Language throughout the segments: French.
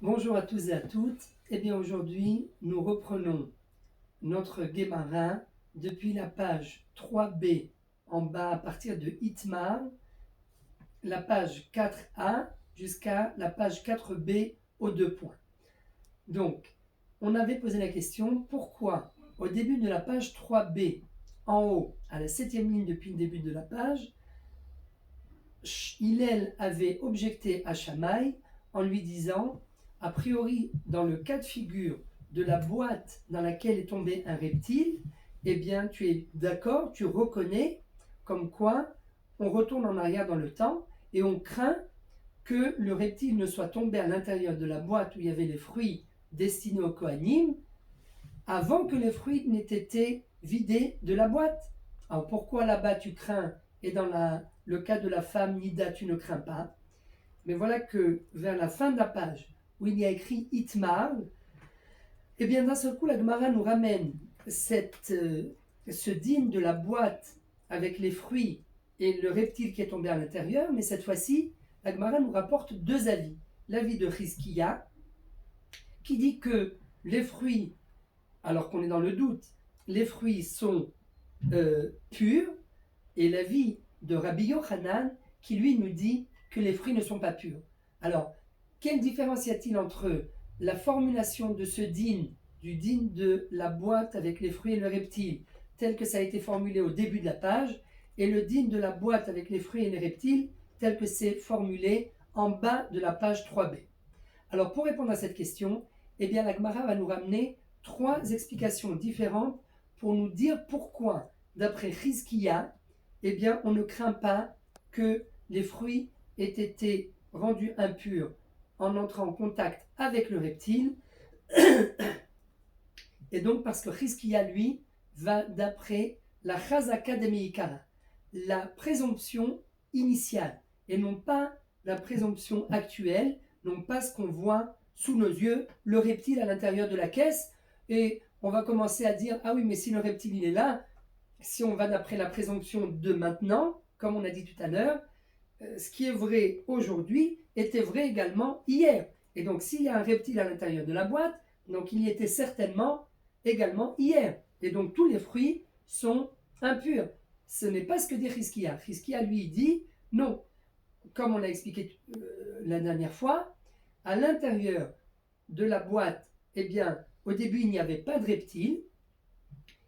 Bonjour à tous et à toutes. Eh bien aujourd'hui, nous reprenons notre Guémarin depuis la page 3b en bas à partir de Itmar, la page 4a jusqu'à la page 4b aux deux points. Donc, on avait posé la question, pourquoi au début de la page 3b, en haut, à la 7e ligne depuis le début de la page, Hillel avait objecté à Shammai en lui disant, a priori, dans le cas de figure de la boîte dans laquelle est tombé un reptile, eh bien, tu es d'accord, tu reconnais comme quoi on retourne en arrière dans le temps et on craint que le reptile ne soit tombé à l'intérieur de la boîte où il y avait les fruits destinés au Kohanim avant que les fruits n'aient été vidés de la boîte. Alors pourquoi là-bas tu crains et dans le cas de la femme Nida tu ne crains pas? Mais voilà que vers la fin de la page où il y a écrit Itmar, et bien d'un seul coup la Gemara nous ramène ce dîne de la boîte avec les fruits et le reptile qui est tombé à l'intérieur, mais cette fois-ci la Gemara nous rapporte deux avis. L'avis de Chizkiya qui dit que les fruits, alors qu'on est dans le doute, les fruits sont purs, et l'avis de Rabbi Yochanan qui lui nous dit que les fruits ne sont pas purs. Alors, quelle différence y a-t-il entre la formulation de ce dîn, du dîn de la boîte avec les fruits et le reptile, tel que ça a été formulé au début de la page, et le dîn de la boîte avec les fruits et les reptiles, tel que c'est formulé en bas de la page 3b? Alors, pour répondre à cette question, eh bien, la Gemara va nous ramener trois explications différentes pour nous dire pourquoi, d'après Chizkiya, eh bien, on ne craint pas que les fruits aient été rendus impurs en entrant en contact avec le reptile. Et donc, parce que Chizkiya, lui, va d'après la Chazaka de Meikara, la présomption initiale, et non pas la présomption actuelle, non pas ce qu'on voit sous nos yeux, le reptile à l'intérieur de la caisse, et on va commencer à dire, ah oui, mais si le reptile il est là, si on va d'après la présomption de maintenant, comme on a dit tout à l'heure, ce qui est vrai aujourd'hui était vrai également hier. Et donc s'il y a un reptile à l'intérieur de la boîte, donc il y était certainement également hier. Et donc tous les fruits sont impurs. Ce n'est pas ce que dit Chizkiya. Chizkiya lui dit non. Comme on l'a expliqué la dernière fois, à l'intérieur de la boîte, eh bien, au début, il n'y avait pas de reptile.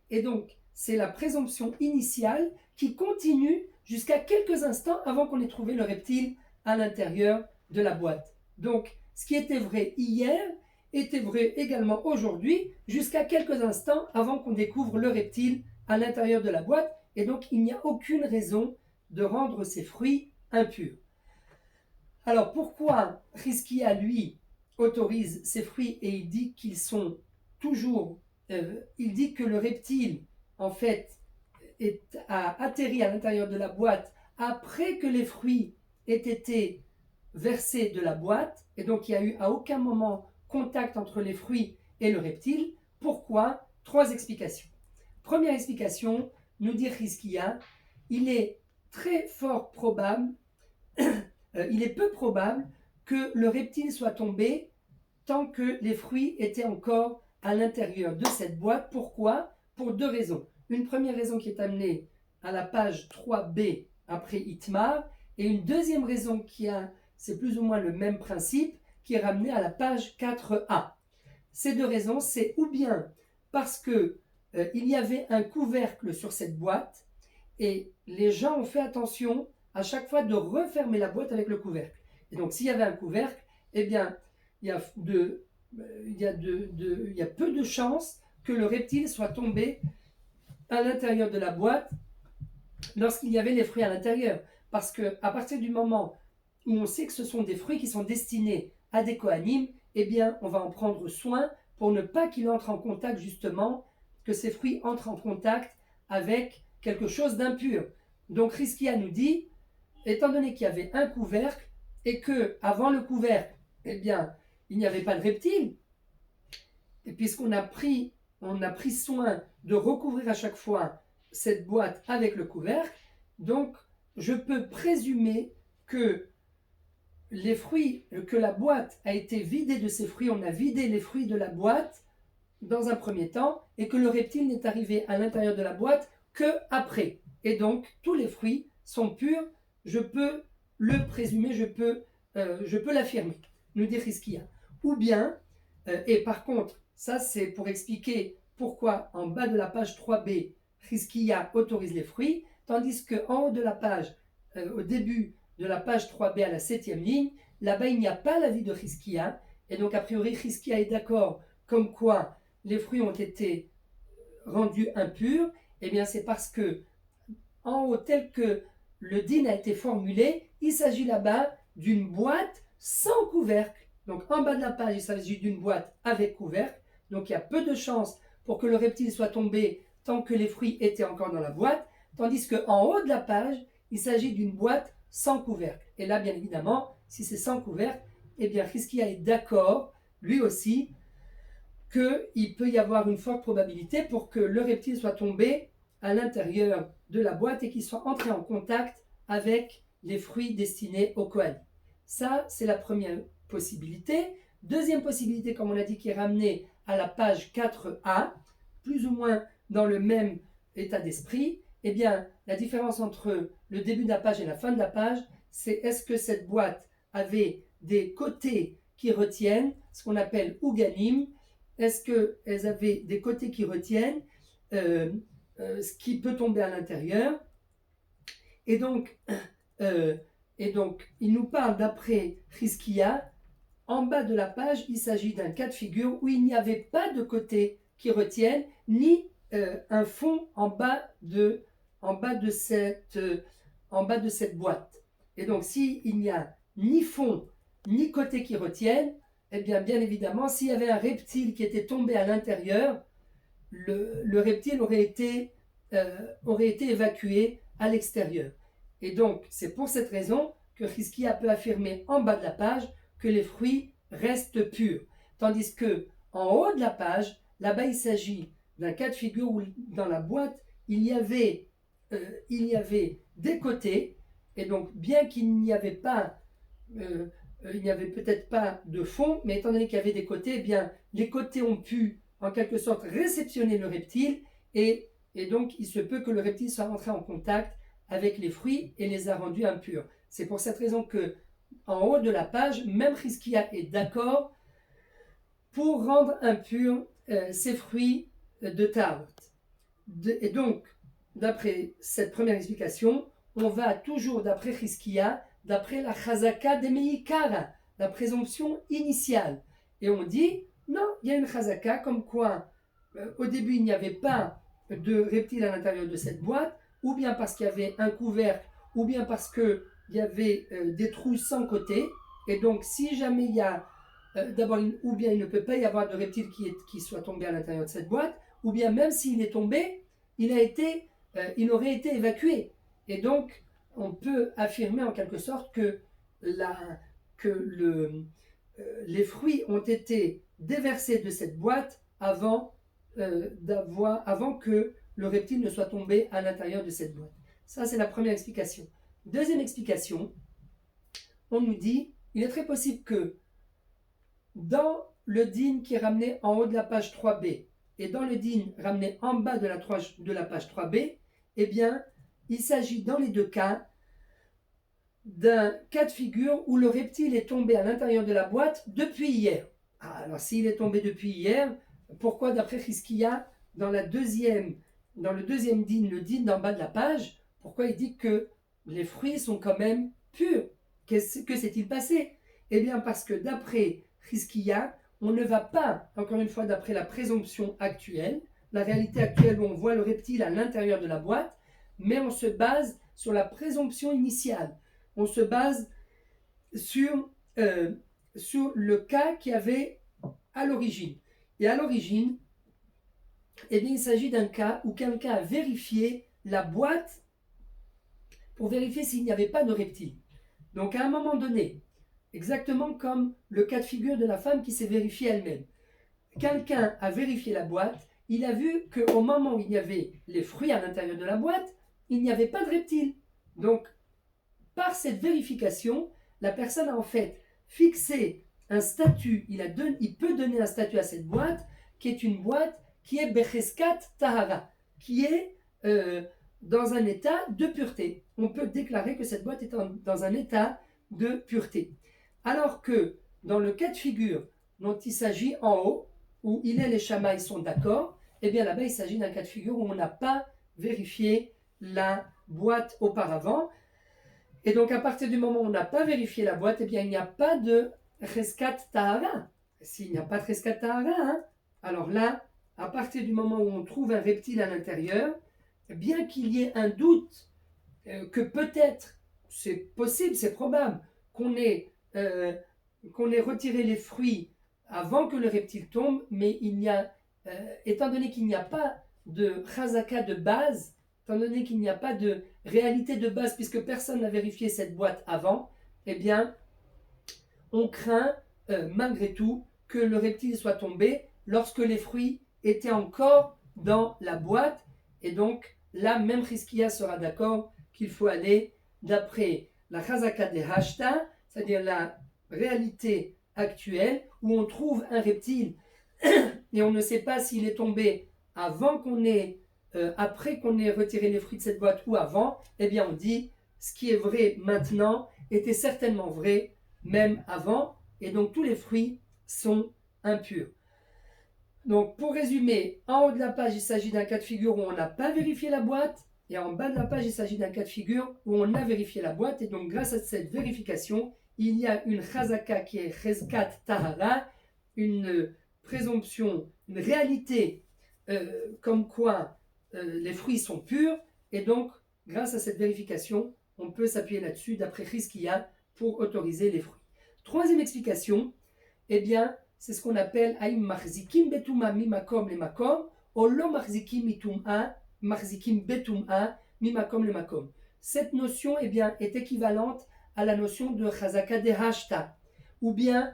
Et donc, c'est la présomption initiale qui continue jusqu'à quelques instants avant qu'on ait trouvé le reptile à l'intérieur de la boîte. Donc, ce qui était vrai hier était vrai également aujourd'hui, jusqu'à quelques instants avant qu'on découvre le reptile à l'intérieur de la boîte. Et donc, il n'y a aucune raison de rendre ces fruits impurs. Alors, pourquoi Chizkiya, lui, autorise ces fruits et il dit qu'ils sont toujours... il dit que le reptile, en fait, a atterri à l'intérieur de la boîte après que les fruits aient été versés de la boîte, et donc il n'y a eu à aucun moment contact entre les fruits et le reptile. Pourquoi? Trois explications. Première explication, nous dit Chizkiya, il est très fort probable, il est peu probable que le reptile soit tombé tant que les fruits étaient encore à l'intérieur de cette boîte. Pourquoi? Pour deux raisons. Une première raison qui est amenée à la page 3b après Itmar, et une deuxième raison c'est plus ou moins le même principe, qui est ramenée à la page 4a. Ces deux raisons, c'est ou bien parce que il y avait un couvercle sur cette boîte, et les gens ont fait attention à chaque fois de refermer la boîte avec le couvercle. Et donc s'il y avait un couvercle, eh bien, il y a peu de chances que le reptile soit tombé à l'intérieur de la boîte lorsqu'il y avait les fruits à l'intérieur. Parce qu'à partir du moment où on sait que ce sont des fruits qui sont destinés à des Kohanim, eh bien, on va en prendre soin pour ne pas qu'il entre en contact, justement, que ces fruits entrent en contact avec quelque chose d'impur. Donc, Chizkiya nous dit, étant donné qu'il y avait un couvercle, et que avant le couvercle, eh bien, il n'y avait pas de reptile, et puisqu'on a pris soin de recouvrir à chaque fois cette boîte avec le couvercle, donc je peux présumer que les fruits, que la boîte a été vidée de ses fruits, on a vidé les fruits de la boîte dans un premier temps, et que le reptile n'est arrivé à l'intérieur de la boîte que après. Et donc, tous les fruits sont purs, je peux le présumer, je peux l'affirmer, nous dit Rizkia. Ou bien, et par contre, ça c'est pour expliquer pourquoi en bas de la page 3b, Rizkia autorise les fruits, tandis qu'en haut de la page, au début de la page 3b à la 7e ligne, là-bas il n'y a pas l'avis de Rizkia, et donc a priori Rizkia est d'accord comme quoi les fruits ont été rendus impurs, eh bien c'est parce que en haut, tel que le din a été formulé, il s'agit là-bas d'une boîte sans couvercle. Donc en bas de la page, il s'agit d'une boîte avec couvercle. Donc il y a peu de chances pour que le reptile soit tombé tant que les fruits étaient encore dans la boîte, tandis qu'en haut de la page, il s'agit d'une boîte sans couvercle. Et là, bien évidemment, si c'est sans couvercle, eh bien Rizkia est d'accord, lui aussi, qu'il peut y avoir une forte probabilité pour que le reptile soit tombé à l'intérieur de la boîte et qu'il soit entré en contact avec les fruits destinés au Kohanim. Ça, c'est la première possibilité. Deuxième possibilité, comme on a dit, qui est ramenée à la page 4a, plus ou moins dans le même état d'esprit. Eh bien, la différence entre le début de la page et la fin de la page, c'est est-ce que cette boîte avait des côtés qui retiennent, ce qu'on appelle ouganim. Est-ce qu'elles avaient des côtés qui retiennent ce qui peut tomber à l'intérieur? Et donc, il nous parle d'après Rizkia, en bas de la page, il s'agit d'un cas de figure où il n'y avait pas de côtés qui retiennent, ni un fond en bas de cette boîte. Et donc, s'il n'y a ni fond, ni côté qui retiennent, eh bien évidemment, s'il y avait un reptile qui était tombé à l'intérieur, le reptile aurait été évacué à l'extérieur. Et donc, c'est pour cette raison que Rizkia peut affirmer en bas de la page que les fruits restent purs. Tandis que en haut de la page, là-bas, il s'agit d'un cas de figure où dans la boîte, il y avait des côtés, et donc bien qu'il n'y avait pas il n'y avait peut-être pas de fond, mais étant donné qu'il y avait des côtés, eh bien, les côtés ont pu, en quelque sorte, réceptionner le reptile, et donc il se peut que le reptile soit rentré en contact avec les fruits et les a rendus impurs. C'est pour cette raison que, en haut de la page, même Rizkia est d'accord pour rendre impurs ces fruits de Taharot. Et donc, d'après cette première explication, on va toujours, d'après Rizkia, d'après la chazaka demeikara, la présomption initiale. Et on dit, non, il y a une chazaka comme quoi, au début, il n'y avait pas de reptile à l'intérieur de cette boîte, ou bien parce qu'il y avait un couvercle, ou bien parce qu'il y avait des trous sans côté. Et donc, si jamais il y a, d'abord, ou bien il ne peut pas y avoir de reptile qui soit tombé à l'intérieur de cette boîte, ou bien même s'il est tombé, il aurait été évacué. Et donc, on peut affirmer en quelque sorte que les fruits ont été déversés de cette boîte avant que le reptile ne soit tombé à l'intérieur de cette boîte. Ça, c'est la première explication. Deuxième explication, on nous dit, il est très possible que dans le din qui est ramené en haut de la page 3b et dans le din ramené en bas de la page 3b, eh bien, il s'agit dans les deux cas d'un cas de figure où le reptile est tombé à l'intérieur de la boîte depuis hier. Alors, s'il est tombé depuis hier, pourquoi, d'après Rizkia, dans le deuxième din, le din d'en bas de la page, pourquoi il dit que les fruits sont quand même purs? Que s'est-il passé? Eh bien, parce que d'après Rizkia, on ne va pas, encore une fois, d'après la présomption actuelle, la réalité actuelle où on voit le reptile à l'intérieur de la boîte, mais on se base sur la présomption initiale. On se base sur le cas qu'il y avait à l'origine. Et à l'origine, eh bien, il s'agit d'un cas où quelqu'un a vérifié la boîte pour vérifier s'il n'y avait pas de reptile. Donc à un moment donné, exactement comme le cas de figure de la femme qui s'est vérifiée elle-même, quelqu'un a vérifié la boîte, il a vu qu'au moment où il y avait les fruits à l'intérieur de la boîte, il n'y avait pas de reptile. Donc, par cette vérification, la personne a en fait fixé un statut, il peut donner un statut à cette boîte, qui est une boîte qui est Becheskat Tahara, qui est dans un état de pureté. On peut déclarer que cette boîte est dans un état de pureté. Alors que dans le cas de figure dont il s'agit en haut, où Hillel et Shammai sont d'accord, eh bien là-bas il s'agit d'un cas de figure où on n'a pas vérifié la boîte auparavant. Et donc à partir du moment où on n'a pas vérifié la boîte, eh bien il n'y a pas de Cheskat Tahara. S'il n'y a pas de Cheskat Tahara, alors là, à partir du moment où on trouve un reptile à l'intérieur, bien qu'il y ait un doute que peut-être, c'est possible, c'est probable, qu'on ait retiré les fruits avant que le reptile tombe, mais étant donné qu'il n'y a pas de chazaka de base, étant donné qu'il n'y a pas de réalité de base, puisque personne n'a vérifié cette boîte avant, eh bien, on craint malgré tout que le reptile soit tombé lorsque les fruits étaient encore dans la boîte, et donc là, même Chizkiya sera d'accord qu'il faut aller d'après la chazaka des hashta, c'est-à-dire la réalité actuelle, où on trouve un reptile et on ne sait pas s'il est tombé avant après qu'on ait retiré les fruits de cette boîte ou avant, eh bien on dit ce qui est vrai maintenant était certainement vrai même avant, et donc tous les fruits sont impurs. Donc pour résumer, en haut de la page il s'agit d'un cas de figure où on n'a pas vérifié la boîte, et en bas de la page il s'agit d'un cas de figure où on a vérifié la boîte, et donc grâce à cette vérification il y a une chazaka qui est cheskat tahara, une présomption, une réalité comme quoi les fruits sont purs, et donc grâce à cette vérification on peut s'appuyer là-dessus d'après Chizkiya pour autoriser les fruits. Troisième explication, eh bien c'est ce qu'on appelle Aïm Marzikim Betuma Mimakom le Makom, ou Lo Marzikim Mitum'a, Marzikim Betum'a Mimakom le Makom. Cette notion eh bien, est équivalente à la notion de Chazaka de Hashta, ou bien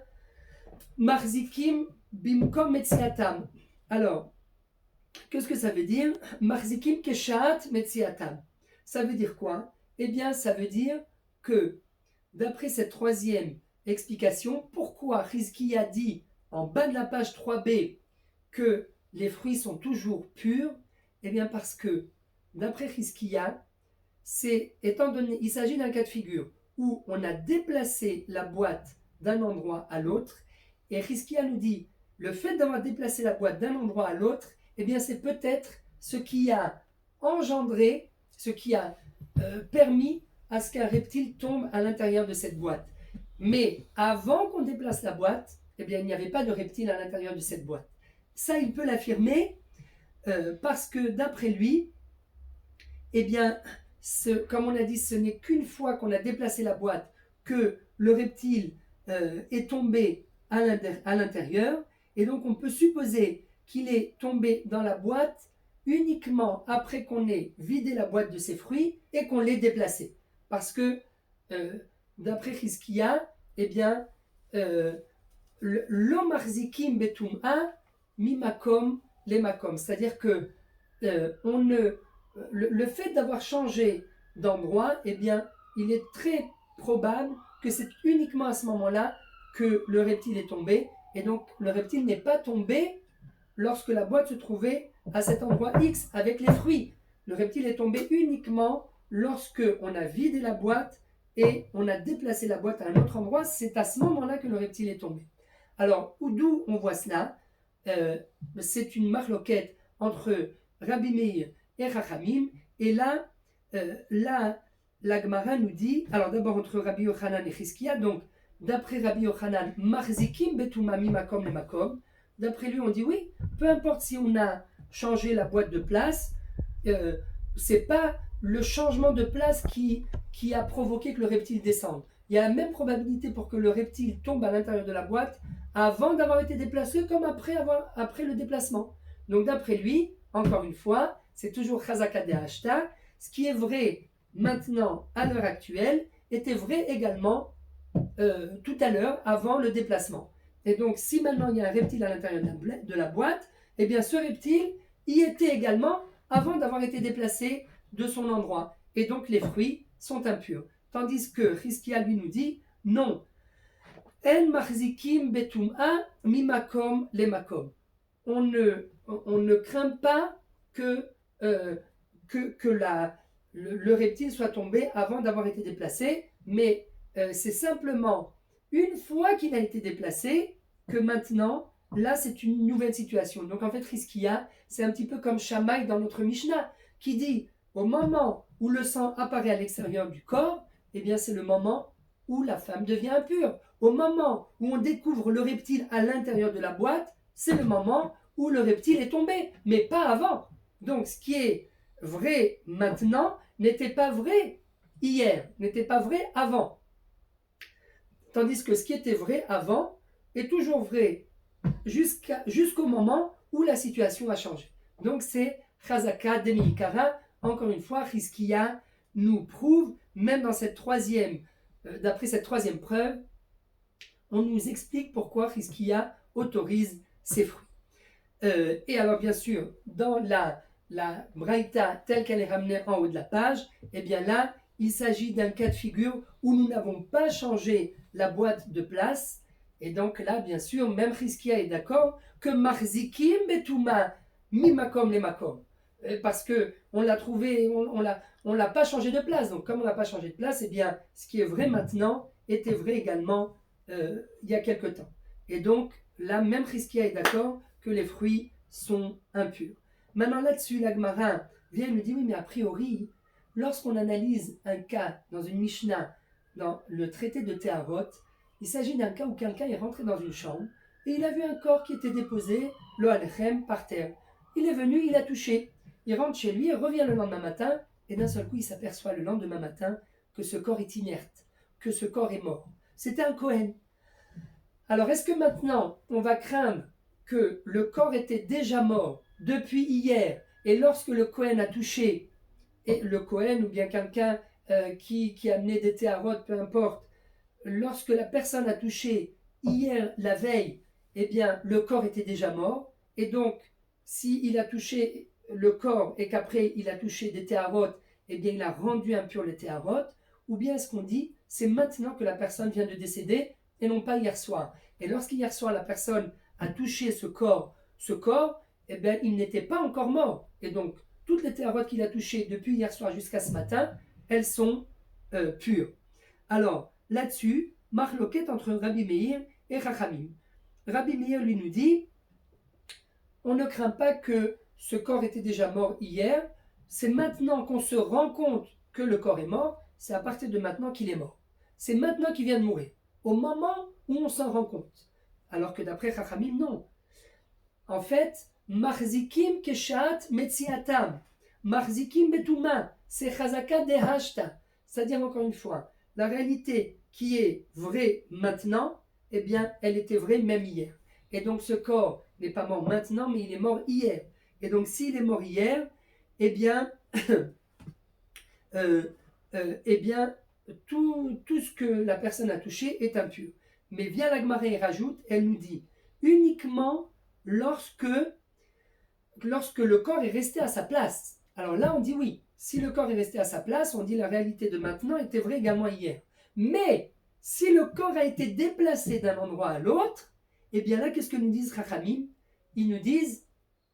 Marzikim Bimkom Metziatam. Alors, qu'est-ce que ça veut dire? Marzikim Keshat Metziatam. Ça veut dire quoi? Eh bien, ça veut dire que, d'après cette troisième explication, pourquoi Chizkiya dit en bas de la page 3b que les fruits sont toujours purs? Eh bien, parce que, d'après Chizkiya, étant donné, il s'agit d'un cas de figure où on a déplacé la boîte d'un endroit à l'autre, et Chizkiya nous dit, le fait d'avoir déplacé la boîte d'un endroit à l'autre, eh bien c'est peut-être ce qui a engendré, ce qui a permis à ce qu'un reptile tombe à l'intérieur de cette boîte. Mais avant qu'on déplace la boîte, eh bien il n'y avait pas de reptile à l'intérieur de cette boîte. Ça, il peut l'affirmer parce que d'après lui, eh bien, comme on a dit, ce n'est qu'une fois qu'on a déplacé la boîte que le reptile est tombé à l'intérieur, et donc on peut supposer qu'il est tombé dans la boîte uniquement après qu'on ait vidé la boîte de ses fruits et qu'on l'ait déplacé. Parce que, d'après Chizkiya, eh bien, l'omarzikim betum'a mimakom lemakom, c'est-à-dire que le fait d'avoir changé d'endroit, eh bien, il est très probable que c'est uniquement à ce moment-là que le reptile est tombé, et donc le reptile n'est pas tombé lorsque la boîte se trouvait à cet endroit X avec les fruits. Le reptile est tombé uniquement lorsque on a vidé la boîte et on a déplacé la boîte à un autre endroit. C'est à ce moment-là que le reptile est tombé. Alors, d'où on voit cela? C'est une marloquette entre Rabbi Meir et Chachamim, et là, la Gemara nous dit, alors d'abord entre Rabbi Yochanan et Chizkiya, donc d'après Rabbi Yochanan, Marzikim betuma mimakom le makom, d'après lui on dit oui, peu importe si on a changé la boîte de place, c'est pas le changement de place qui a provoqué que le reptile descende. Il y a la même probabilité pour que le reptile tombe à l'intérieur de la boîte avant d'avoir été déplacé comme après le déplacement. Donc d'après lui, encore une fois, c'est toujours Chazaka de Hashta. Ce qui est vrai maintenant, à l'heure actuelle, était vrai également tout à l'heure, avant le déplacement. Et donc, si maintenant il y a un reptile à l'intérieur de la boîte, eh bien ce reptile y était également avant d'avoir été déplacé de son endroit. Et donc, les fruits sont impurs. Tandis que Chizkiya lui nous dit, Non. En machzikim betum'a mimakom lemakom. On ne craint pas que, le reptile soit tombé avant d'avoir été déplacé, mais c'est simplement une fois qu'il a été déplacé que maintenant, là, c'est une nouvelle situation. Donc en fait, Rizkia, c'est un petit peu comme Shammai dans notre Mishnah, qui dit, au moment où le sang apparaît à l'extérieur du corps, eh bien c'est le moment où la femme devient impure. Au moment où on découvre le reptile à l'intérieur de la boîte, c'est le moment où le reptile est tombé, mais pas avant. Donc ce qui est vrai maintenant n'était pas vrai hier, n'était pas vrai avant. Tandis que ce qui était vrai avant est toujours vrai jusqu'au moment où la situation a changé. Donc c'est Chazaka Demiikara. Encore une fois, Rizkia nous prouve, même dans cette d'après cette troisième preuve, on nous explique pourquoi Rizkia autorise ces fruits. Et alors bien sûr, dans la Braïta telle qu'elle est ramenée en haut de la page, eh bien là, il s'agit d'un cas de figure où nous n'avons pas changé la boîte de place. Et donc là, bien sûr, même Rizkia est d'accord que Marzikim Betuma Mimakom les Makom. Parce que on l'a trouvé, on l'a pas changé de place. Donc comme on l'a pas changé de place, eh bien ce qui est vrai maintenant était vrai également il y a quelque temps. Et donc là, même Rizkia est d'accord que les fruits sont impurs. Maintenant là-dessus, la Gemara vient et nous dit oui, mais a priori, lorsqu'on analyse un cas dans une Mishnah, dans le traité de Théarot, il s'agit d'un cas où quelqu'un est rentré dans une chambre et il a vu un corps qui était déposé, le alechem, par terre. Il est venu, il a touché. Il rentre chez lui, il revient le lendemain matin et d'un seul coup, il s'aperçoit le lendemain matin que ce corps est inerte, que ce corps est mort. C'était un Kohen. Alors, est-ce que maintenant, on va craindre que le corps était déjà mort depuis hier et lorsque le Kohen a touché, et le Kohen ou bien quelqu'un qui a amené des théarotes, peu importe, lorsque la personne a touché hier, la veille, eh bien, le corps était déjà mort. Et donc, s'il a touché le corps et qu'après il a touché des théarotes, eh bien, il a rendu impur les théarotes. Ou bien est-ce qu'on dit, c'est maintenant que la personne vient de décéder et non pas hier soir. Et lorsqu'hier soir, la personne a touché ce corps, eh bien, il n'était pas encore mort. Et donc, toutes les théarotes qu'il a touchées depuis hier soir jusqu'à ce matin, elles sont pures. Alors, là-dessus, marloquette entre Rabbi Meir et Chachamim. Rabbi Meir lui nous dit, on ne craint pas que ce corps était déjà mort hier, c'est maintenant qu'on se rend compte que le corps est mort, c'est à partir de maintenant qu'il est mort. C'est maintenant qu'il vient de mourir, au moment où on s'en rend compte. Alors que d'après Chachamim, non. En fait, Marzikim keshat metziatam, Marzikim betuma, c'est Chazaka dehashta. C'est-à-dire, encore une fois, la réalité qui est vraie maintenant, eh bien, elle était vraie même hier. Et donc, ce corps n'est pas mort maintenant, mais il est mort hier. Et donc, s'il est mort hier, eh bien, tout ce que la personne a touché est impur. Mais vient la Gemara et rajoute, elle nous dit, uniquement lorsque le corps est resté à sa place. Alors là, on dit oui. Si le corps est resté à sa place, on dit la réalité de maintenant était vraie également hier. Mais si le corps a été déplacé d'un endroit à l'autre, eh bien là, qu'est-ce que nous disent Chachamim? Ils nous disent,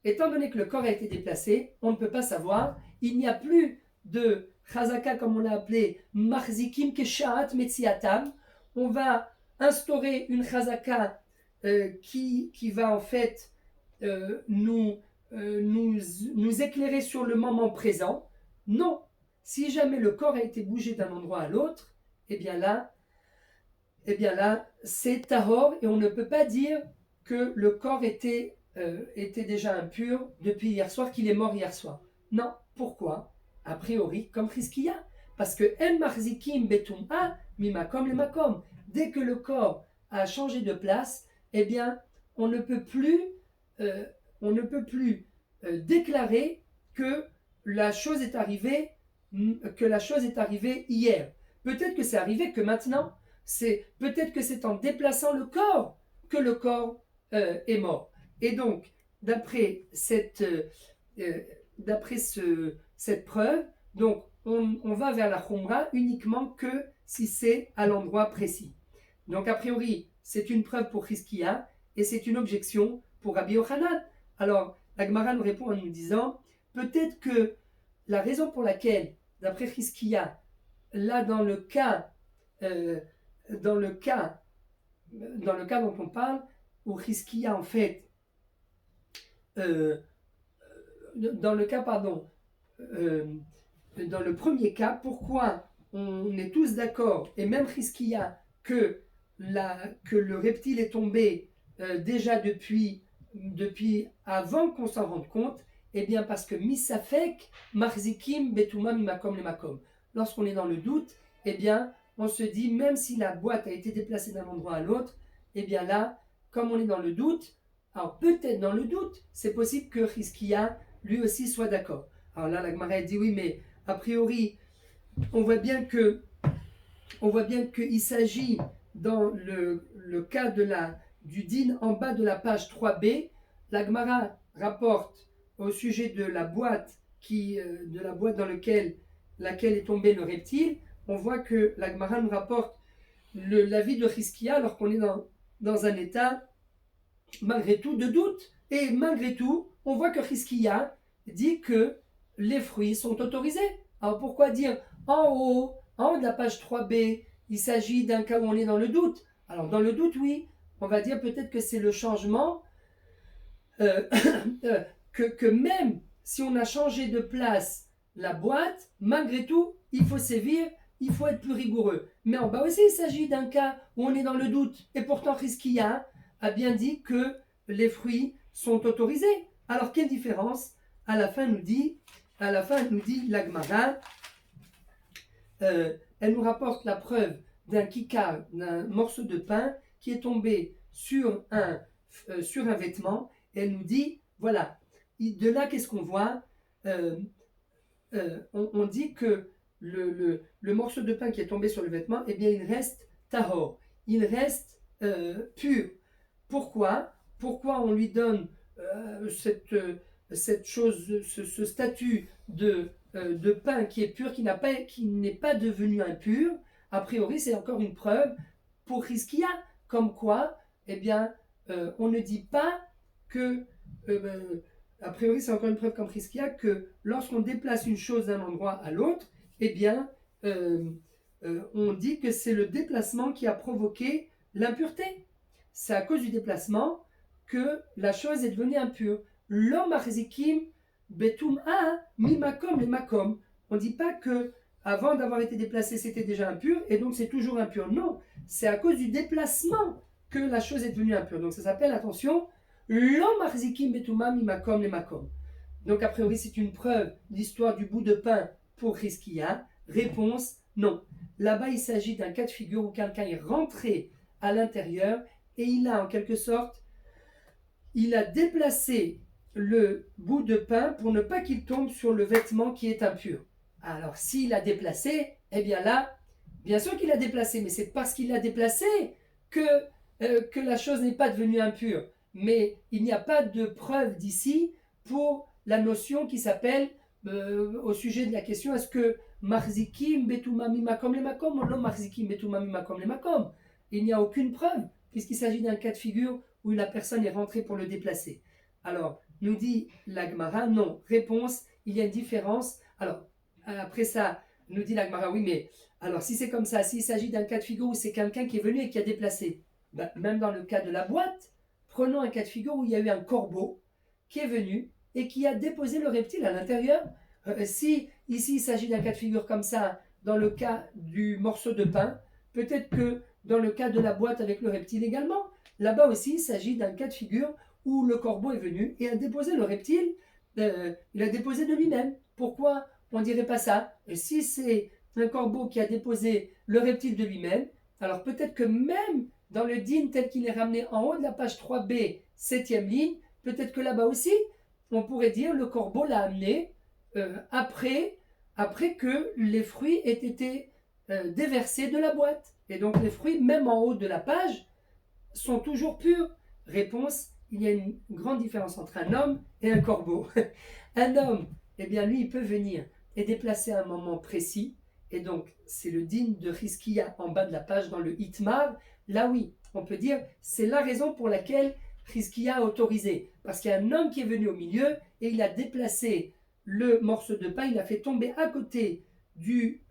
étant donné que le corps a été déplacé, on ne peut pas savoir, il n'y a plus de chazaka, comme on l'a appelé, marzikim keshaat metziatam. On va instaurer une chazaka qui va en fait nous éclairer sur le moment présent. Non, si jamais le corps a été bougé d'un endroit à l'autre, eh bien là, c'est tahor et on ne peut pas dire que le corps était déjà impur depuis hier soir, qu'il est mort hier soir. Non, pourquoi? A priori, comme Rizkia, parce que en marzikim betum'a mimakom le makom. Dès que le corps a changé de place, eh bien, on ne peut plus déclarer que la chose est arrivée hier. Peut-être que c'est arrivé que maintenant. Peut-être que c'est en déplaçant le corps que le corps est mort. Et donc, d'après cette preuve, donc on va vers la Khumra uniquement que si c'est à l'endroit précis. Donc a priori, c'est une preuve pour Chizkiya et c'est une objection pour Rabbi Yochanan. Alors, la Gemara nous répond en nous disant, peut-être que la raison pour laquelle, d'après Chizkiya, là dans le cas dont on parle, où Chizkiya en fait, dans le premier cas, pourquoi on est tous d'accord, et même Chizkiya, que le reptile est tombé déjà depuis avant qu'on s'en rende compte, eh bien parce que misafek marzikim betuma mimakom le makom. Lorsqu'on est dans le doute, eh bien on se dit, même si la boîte a été déplacée d'un endroit à l'autre, eh bien là, comme on est dans le doute, alors peut-être dans le doute, c'est possible que Chizkiya lui aussi soit d'accord. Alors là, la Gemara dit oui, mais a priori, on voit bien qu'il s'agit dans le cas du din en bas de la page 3b. La Gemara rapporte au sujet de la boîte dans laquelle est tombé le reptile. On voit que la Gemara nous rapporte l'avis de Chizkiya alors qu'on est dans un état malgré tout de doute. Et malgré tout, on voit que Chizkiya dit que les fruits sont autorisés. Alors pourquoi dire en haut de la page 3b, il s'agit d'un cas où on est dans le doute? Alors dans le doute, oui, on va dire peut-être que c'est le changement, que même si on a changé de place la boîte, malgré tout, il faut sévir, il faut être plus rigoureux. Mais en bas aussi, il s'agit d'un cas où on est dans le doute. Et pourtant, Chizkiya a bien dit que les fruits sont autorisés. Alors quelle différence? À la fin, elle nous dit la Gemara, elle nous rapporte la preuve d'un kikar, d'un morceau de pain qui est tombé sur un vêtement, et elle nous dit, voilà, de là qu'est-ce qu'on voit? On dit que le morceau de pain qui est tombé sur le vêtement, eh bien il reste tahor, il reste pur. Pourquoi on lui donne cette chose, ce statut de pain qui est pur, qui n'est pas devenu impur? A priori, c'est encore une preuve pour Chizkiya, comme quoi, eh bien, on ne dit pas que, a priori, c'est encore une preuve comme Chizkiya, que lorsqu'on déplace une chose d'un endroit à l'autre, eh bien, on dit que c'est le déplacement qui a provoqué l'impureté. C'est à cause du déplacement que la chose est devenue impure. L'homme marzikim betum a mi makom le makom. On ne dit pas que avant d'avoir été déplacé, c'était déjà impur et donc c'est toujours impur. Non, c'est à cause du déplacement que la chose est devenue impure. Donc ça s'appelle, attention, l'homme marzikim betuma mi makom le makom. Donc a priori, c'est une preuve l'histoire du bout de pain pour Chizkiya. Réponse, non. Là-bas, il s'agit d'un cas de figure où quelqu'un est rentré à l'intérieur et il a en quelque sorte, il a déplacé le bout de pain pour ne pas qu'il tombe sur le vêtement qui est impur. Alors s'il a déplacé, eh bien là, bien sûr qu'il a déplacé, mais c'est parce qu'il a déplacé que la chose n'est pas devenue impure. Mais il n'y a pas de preuve d'ici pour la notion qui s'appelle, au sujet de la question, est-ce que marzikim betumami makom le makom ou non marzikim betumami makom le makom? Il n'y a aucune preuve, puisqu'il s'agit d'un cas de figure où la personne est rentrée pour le déplacer. Alors, nous dit la Gemara, non. Réponse, il y a une différence. Alors, après ça, nous dit la Gemara, oui, mais alors si c'est comme ça, s'il s'agit d'un cas de figure où c'est quelqu'un qui est venu et qui a déplacé, même dans le cas de la boîte, prenons un cas de figure où il y a eu un corbeau qui est venu et qui a déposé le reptile à l'intérieur. Si ici il s'agit d'un cas de figure comme ça, dans le cas du morceau de pain, peut-être que dans le cas de la boîte avec le reptile également, là-bas aussi il s'agit d'un cas de figure où le corbeau est venu et a déposé le reptile, il a déposé de lui-même. Pourquoi on ne dirait pas ça? Et si c'est un corbeau qui a déposé le reptile de lui-même, alors peut-être que même dans le din tel qu'il est ramené en haut de la page 3b, 7e ligne, peut-être que là-bas aussi, on pourrait dire le corbeau l'a amené après que les fruits aient été déversés de la boîte. Et donc les fruits, même en haut de la page, sont toujours purs. Réponse, il y a une grande différence entre un homme et un corbeau. Un homme, eh bien lui, il peut venir et déplacer à un moment précis. Et donc, c'est le din de Chizkiya en bas de la page dans le Hitmar. là oui, on peut dire c'est la raison pour laquelle Chizkiya a autorisé. Parce qu'il y a un homme qui est venu au milieu et il a déplacé le morceau de pain, il a fait tomber à côté du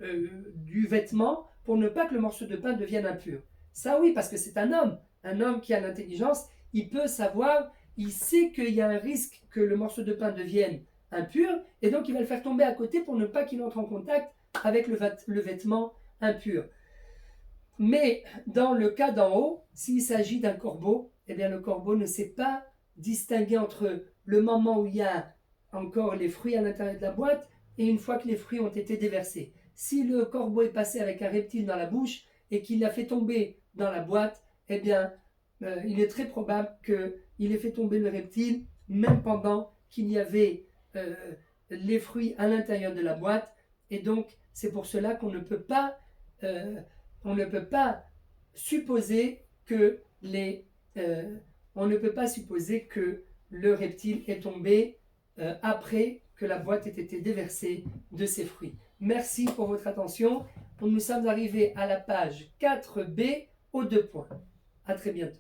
vêtement pour ne pas que le morceau de pain devienne impur. Ça oui, parce que c'est un homme qui a l'intelligence, il peut savoir, il sait qu'il y a un risque que le morceau de pain devienne impur, et donc il va le faire tomber à côté pour ne pas qu'il entre en contact avec le vêtement impur. Mais dans le cas d'en haut, s'il s'agit d'un corbeau, eh bien le corbeau ne sait pas distinguer entre le moment où il y a encore les fruits à l'intérieur de la boîte et une fois que les fruits ont été déversés. Si le corbeau est passé avec un reptile dans la bouche et qu'il l'a fait tomber dans la boîte, eh bien il est très probable qu'il ait fait tomber le reptile même pendant qu'il y avait les fruits à l'intérieur de la boîte, et donc c'est pour cela qu'on ne peut pas supposer que on ne peut pas supposer que le reptile est tombé après que la boîte ait été déversée de ses fruits. Merci pour votre attention. Nous sommes arrivés à la page 4b aux 2 points. À très bientôt.